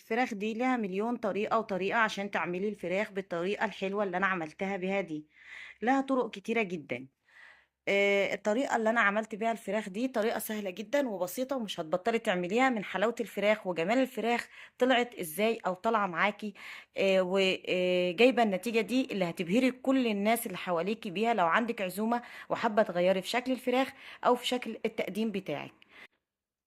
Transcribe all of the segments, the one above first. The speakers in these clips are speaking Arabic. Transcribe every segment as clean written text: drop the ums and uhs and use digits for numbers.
الفراخ دي لها مليون طريقة وطريقة عشان تعملي الفراخ بالطريقة الحلوة اللي أنا عملتها بيها دي. لها طرق كتيرة جدا. الطريقة اللي أنا عملت بيها الفراخ دي طريقة سهلة جدا وبسيطة ومش هتبطلي تعمليها من حلاوة الفراخ وجمال الفراخ. طلعت ازاي أو طالعة معاكي وجايبة النتيجة دي اللي هتبهري كل الناس اللي حواليكي بيها لو عندك عزومة وحابة تغيري في شكل الفراخ أو في شكل التقديم بتاعك.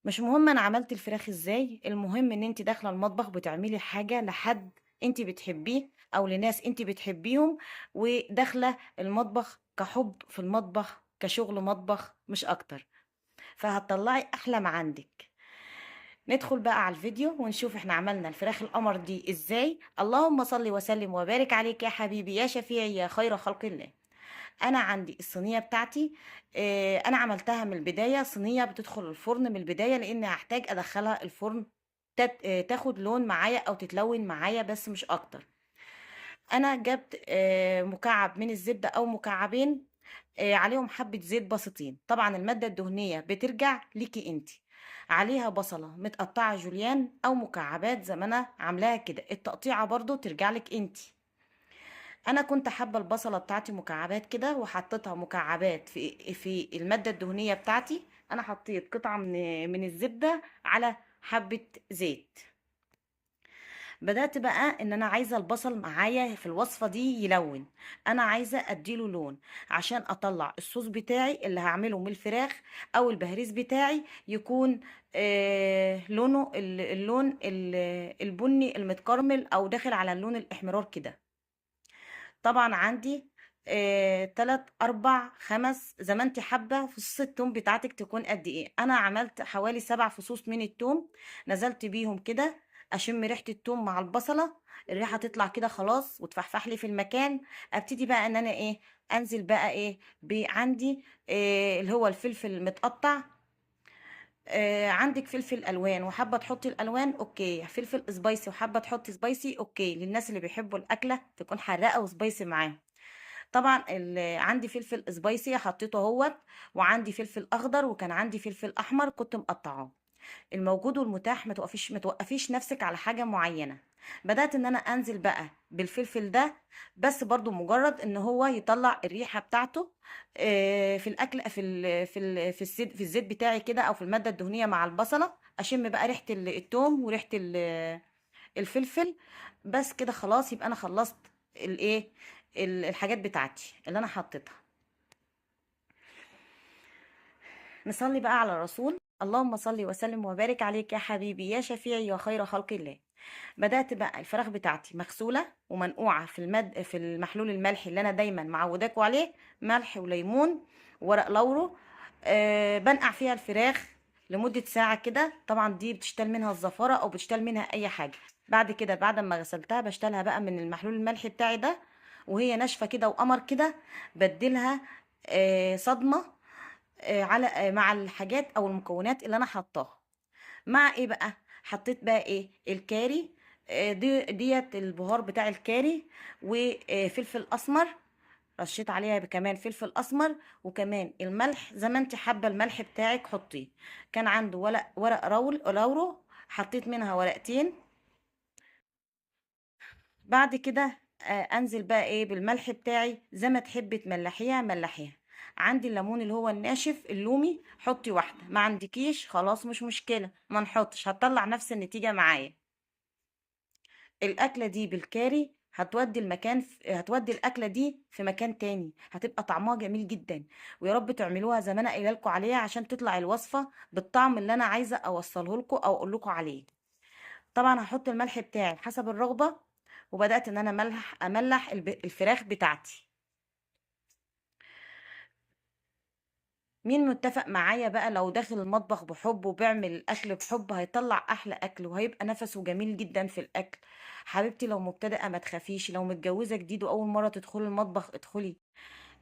مش مهم انا عملت الفراخ ازاي، المهم ان انت داخله المطبخ بتعملي حاجه لحد انت بتحبيه او لناس انت بتحبيهم، وداخله المطبخ كحب في المطبخ كشغل مطبخ مش اكتر، فهتطلعي احلى ما عندك. ندخل بقى على الفيديو ونشوف احنا عملنا الفراخ القمر دي ازاي. اللهم صل وسلم وبارك عليك يا حبيبي يا شفيعي يا خير خلق الله. انا عندي الصينيه بتاعتي. انا عملتها من البدايه صينيه بتدخل الفرن من البدايه لان هحتاج ادخلها الفرن تاخد لون معايا او تتلون معايا بس مش اكتر. انا جبت مكعب من الزبده او مكعبين، عليهم حبه زيت بسيطين. طبعا الماده الدهنيه بترجع ليكي انت. عليها بصله متقطعه جوليان او مكعبات زي ما انا عاملاها كده، التقطيعه برضو ترجع لك انت. انا كنت حابه البصله بتاعتي مكعبات كده وحطيتها مكعبات في الماده الدهنيه بتاعتي. انا حطيت قطعه من الزبده على حبه زيت. بدات بقى ان انا عايزه البصل معايا في الوصفه دي يلون. انا عايزه اديله لون عشان اطلع الصوص بتاعي اللي هعمله من الفراخ او البهريز بتاعي يكون لونه اللون البني المتكرمل او داخل على اللون الاحمرار كده. طبعا عندي تلات اربع خمس زي ما انت حابه فصوص التوم بتاعتك تكون قد ايه. انا عملت حوالي 7 فصوص من التوم، نزلت بيهم كده اشم ريحه التوم مع البصله. الريحه تطلع كده خلاص وتفحفح لي في المكان. ابتدي بقى ان انا ايه، انزل بقى ايه عندي اللي هو الفلفل المتقطع. عندك فلفل الوان وحابه تحطي الالوان اوكي، فلفل سبايسي وحابه تحطي سبايسي اوكي، للناس اللي بيحبوا الاكله تكون حراقه وسبايسي معاهم. طبعا عندي فلفل سبايسي حطيته اهوت، وعندي فلفل اخضر وكان عندي فلفل احمر كنت مقطعاه. الموجود والمتاح، ما توقفيش نفسك على حاجه معينه. بدات ان انا انزل بقى بالفلفل ده، بس برضو مجرد ان هو يطلع الريحه بتاعته في الاكل في الزيت بتاعي كده او في الماده الدهنيه مع البصله. اشم بقى ريحه التوم وريحه الفلفل. بس كده خلاص، يبقى انا خلصت الايه الحاجات بتاعتي اللي انا حطيتها. نصلي بقى على الرسول. اللهم صل وسلم وبارك عليك يا حبيبي يا شفيعي يا خير خلق الله. بدأت بقى الفراخ بتاعتي مغسولة ومنقوعة في المحلول الملحي اللي أنا دايما معوداكوا عليه، ملح وليمون ورق لورو. بنقع فيها الفراخ لمدة ساعة كده. طبعا دي بتشتال منها الزفارة أو بتشتال منها أي حاجة. بعد كده بعد ما غسلتها بشتلها بقى من المحلول الملحي بتاعي ده، وهي ناشفة كده وقمر كده. بديلها صدمة على مع الحاجات أو المكونات اللي أنا حطاها. مع ايه بقى؟ حطيت بقى ايه الكاري، ديت البهار بتاع الكاري وفلفل اسمر. رشيت عليها كمان فلفل اسمر، وكمان الملح زي ما انت حابه الملح بتاعك حطيه. كان عنده ورق لورو، حطيت منها ورقتين. بعد كده انزل بقى ايه بالملح بتاعي زي ما تحبي تملحيها ملحيها. عندي الليمون اللي هو الناشف اللومي حطي واحده، ما عندكيش خلاص مش مشكله ما نحطش، هتطلع نفس النتيجه معايا. الاكله دي بالكاري هتودي الاكله دي في مكان تاني، هتبقى طعمها جميل جدا. ويا رب تعملوها زي ما انا قايله لكم عليها عشان تطلع الوصفه بالطعم اللي انا عايزه اوصله لكم او اقول لكم عليه. طبعا هحط الملح بتاعي حسب الرغبه. وبدات ان انا املح الفراخ بتاعتي. مين متفق معايا بقى لو داخل المطبخ بحب وبيعمل الاكل بحب هيطلع احلى اكل وهيبقى نفسه جميل جدا في الاكل. حبيبتي لو مبتدئه ما تخافيش، لو متجوزه جديد واول مره تدخلي المطبخ ادخلي.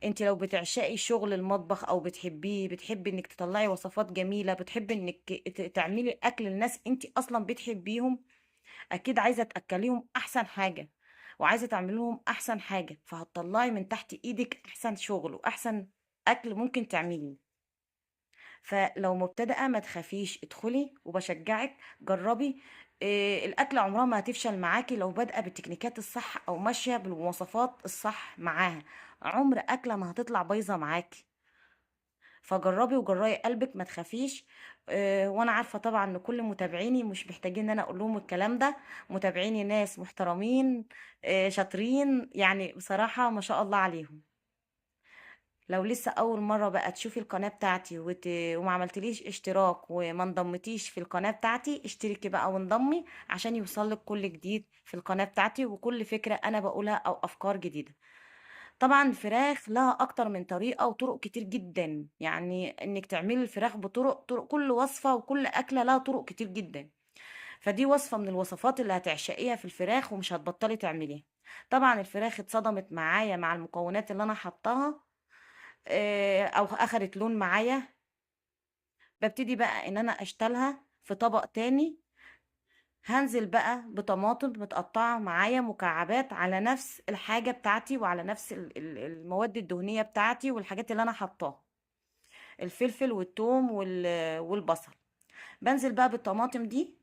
انت لو بتعشقي شغل المطبخ او بتحبيه، بتحبي انك تطلعي وصفات جميله، بتحبي انك تعملي اكل للناس انت اصلا بتحبيهم، اكيد عايزه تاكليهم احسن حاجه وعايزه تعملي لهم احسن حاجه، فهتطلعي من تحت ايدك احسن شغل واحسن اكل ممكن تعمليه. فلو مبتدئة ما تخافيش، ادخلي وبشجعك جربي. الأكلة عمرها ما هتفشل معاكي لو بادئة بالتكنيكات الصح أو ماشية بالمواصفات الصح معاها. عمر أكلة ما هتطلع بايظة معاكي. فجربي وجربي قلبك، ما تخافيش. وانا عارفه طبعا ان كل متابعيني مش محتاجين ان انا اقول لهم الكلام ده. متابعيني ناس محترمين، شاطرين، يعني بصراحه ما شاء الله عليهم. لو لسه اول مره بقى تشوفي القناه بتاعتي وما عملتليش اشتراك وما انضمتيش في القناه بتاعتي، اشتركي بقى وانضمي عشان يوصلك كل جديد في القناه بتاعتي وكل فكره انا بقولها او افكار جديده. طبعا الفراخ لها اكتر من طريقة وطرق كتير جدا، يعني انك تعملي الفراخ بطرق كل وصفة وكل اكلة لها طرق كتير جدا. فدي وصفة من الوصفات اللي هتعشقيها في الفراخ ومش هتبطلي تعمليها. طبعا الفراخ اتصدمت معايا مع المكونات اللي انا حطاها، او اخدت لون معايا. ببتدي بقى ان انا اشتلها في طبق تاني. هنزل بقى بطماطم متقطعة معايا مكعبات على نفس الحاجة بتاعتي وعلى نفس المواد الدهنية بتاعتي والحاجات اللي انا حطاها، الفلفل والثوم والبصل. بنزل بقى بالطماطم دي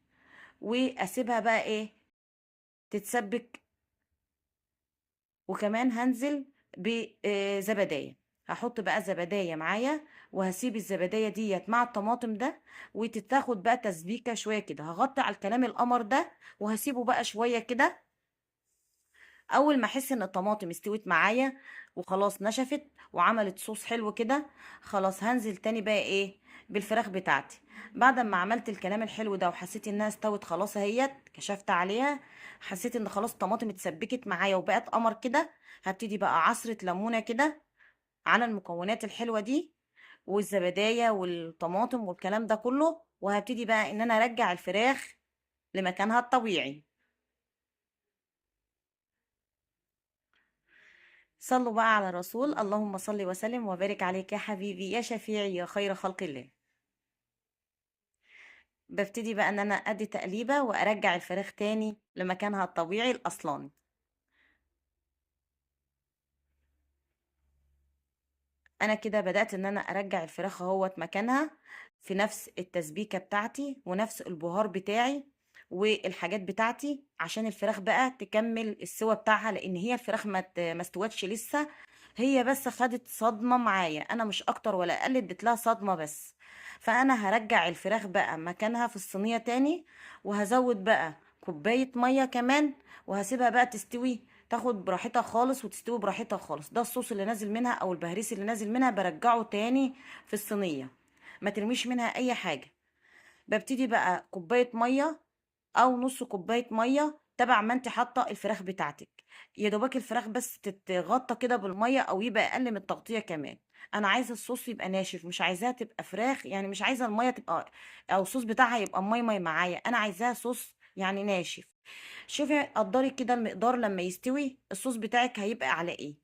واسيبها بقى ايه تتسبك. وكمان هنزل بزبدية، هحط بقى زبدية معايا وهسيب الزبدية ديت مع الطماطم ده وتتاخد بقى تسبيكة شوية كده. هغطي على الكلام القمر ده وهسيبه بقى شوية كده. اول ما احس ان الطماطم استوت معايا وخلاص نشفت وعملت صوص حلو كده، خلاص هنزل تاني بقى ايه بالفراخ بتاعتي. بعد ما عملت الكلام الحلو ده وحسيت انها استوت خلاص اهيت، كشفت عليها، حسيت ان خلاص الطماطم اتسبكت معايا وبقت قمر كده. هبتدي بقى عصرة ليمونة كده على المكونات الحلوة دي والزبداية والطماطم والكلام ده كله، وهبتدي بقى ان انا ارجع الفراخ لمكانها الطبيعي. صلوا بقى على الرسول، اللهم صل وسلم وبارك عليك يا حبيبي يا شفيعي يا خير خلق الله. ببتدي بقى ان انا ادي تقليبه وارجع الفراخ تاني لمكانها الطبيعي الاصلاني. انا كده بدات ان انا ارجع الفراخ اهوت مكانها في نفس التسبيكه بتاعتي ونفس البهار بتاعي والحاجات بتاعتي عشان الفراخ بقى تكمل السوا بتاعها، لان هي الفراخ ما استوتش لسه. هي بس خدت صدمه معايا، انا مش اكتر ولا اقل، اديت لها صدمه بس. فانا هرجع الفراخ بقى مكانها في الصينيه تاني، وهزود بقى كوبايه ميه كمان، وهسيبها بقى تستوي، تاخد براحتها خالص وتستوي براحتها خالص. ده الصوص اللي نازل منها او البهريس اللي نازل منها برجعه تاني في الصينيه، ما ترميش منها اي حاجه. ببتدي بقى كوبايه ميه او نص كوبايه ميه تبع ما انت حاطه الفراخ بتاعتك. يا دوبك الفراخ بس تتغطى كده بالميه او يبقى اقل من التغطيه كمان. انا عايزه الصوص يبقى ناشف، مش عايزاها تبقى فراخ، يعني مش عايزه الميه تبقى او الصوص بتاعها يبقى مي معايا، انا عايزاها صوص يعني ناشف. شوفي قدري كده المقدار لما يستوي الصوص بتاعك هيبقى على ايه.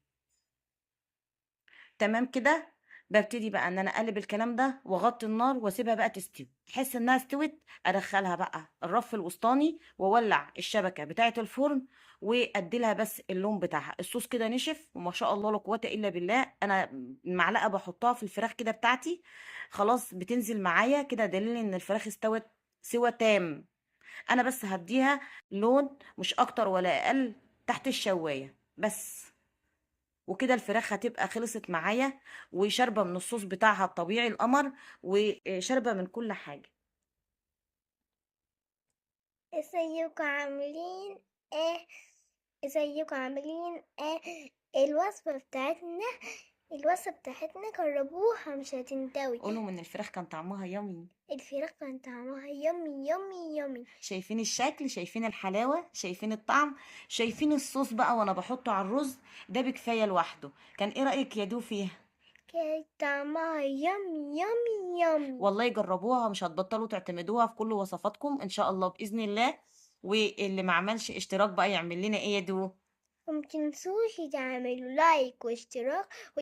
تمام كده. ببتدي بقى ان انا اقلب الكلام ده واغطي النار واسيبها بقى تستوي. احس انها استوت، ادخلها بقى الرف الوسطاني واولع الشبكه بتاعه الفرن واديلها بس اللون بتاعها. الصوص كده نشف وما شاء الله لا قوه الا بالله. انا المعلقه بحطها في الفراخ كده بتاعتي، خلاص بتنزل معايا كده، دليل ان الفراخ استوت سوى تام. انا بس هديها لون مش اكتر ولا اقل تحت الشوايه بس. وكده الفراخ هتبقى خلصت معايا وشاربه من الصوص بتاعها الطبيعي القمر وشاربه من كل حاجه. ازيكم عاملين ايه؟ ازيكم عاملين ايه؟ الوصفة بتاعتنا الوصفة بتاعتنا جربوها مش هتندوي. قولهم ان الفراخ كان طعمها يامي. الفراخ كان طعمها يمي يمي يمي. شايفين الشكل، شايفين الحلاوه، شايفين الطعم، شايفين الصوص بقى وانا بحطه على الرز، ده بكفايه لوحده. كان ايه رايك يا دو فيها؟ كان طعمها يمي يمي يمي. والله جربوها مش هتبطلوا تعتمدوها في كل وصفاتكم ان شاء الله باذن الله. واللي ما عملش اشتراك بقى يعمل لنا ايه يا دو؟ ومتنسوش تعملوا لايك واشتراك